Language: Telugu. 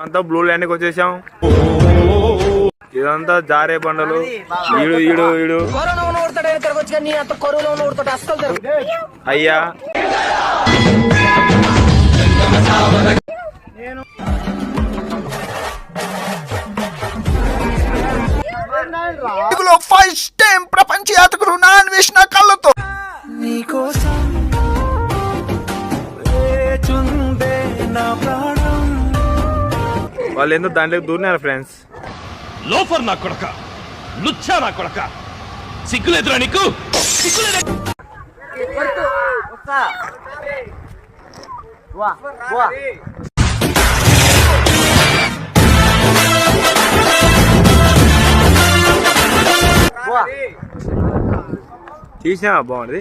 అంతా బ్లూ ల్యాండ్ కి వచ్చేసాం. ఇదంతా జారే బండలు. ఈడు అయ్యా ఫస్ట్ టైం ప్రపంచ యాత్రకు నా అన్వేషణ కళ్ళతో వాళ్ళు ఎందుకు దాంట్లోకి దూరినారు ఫ్రెండ్స్. లోఫర్ నా కొడక, లుచ్చా నా కొడక, సిగ్గులేదురా నీకు? తీసినా బాగుంది.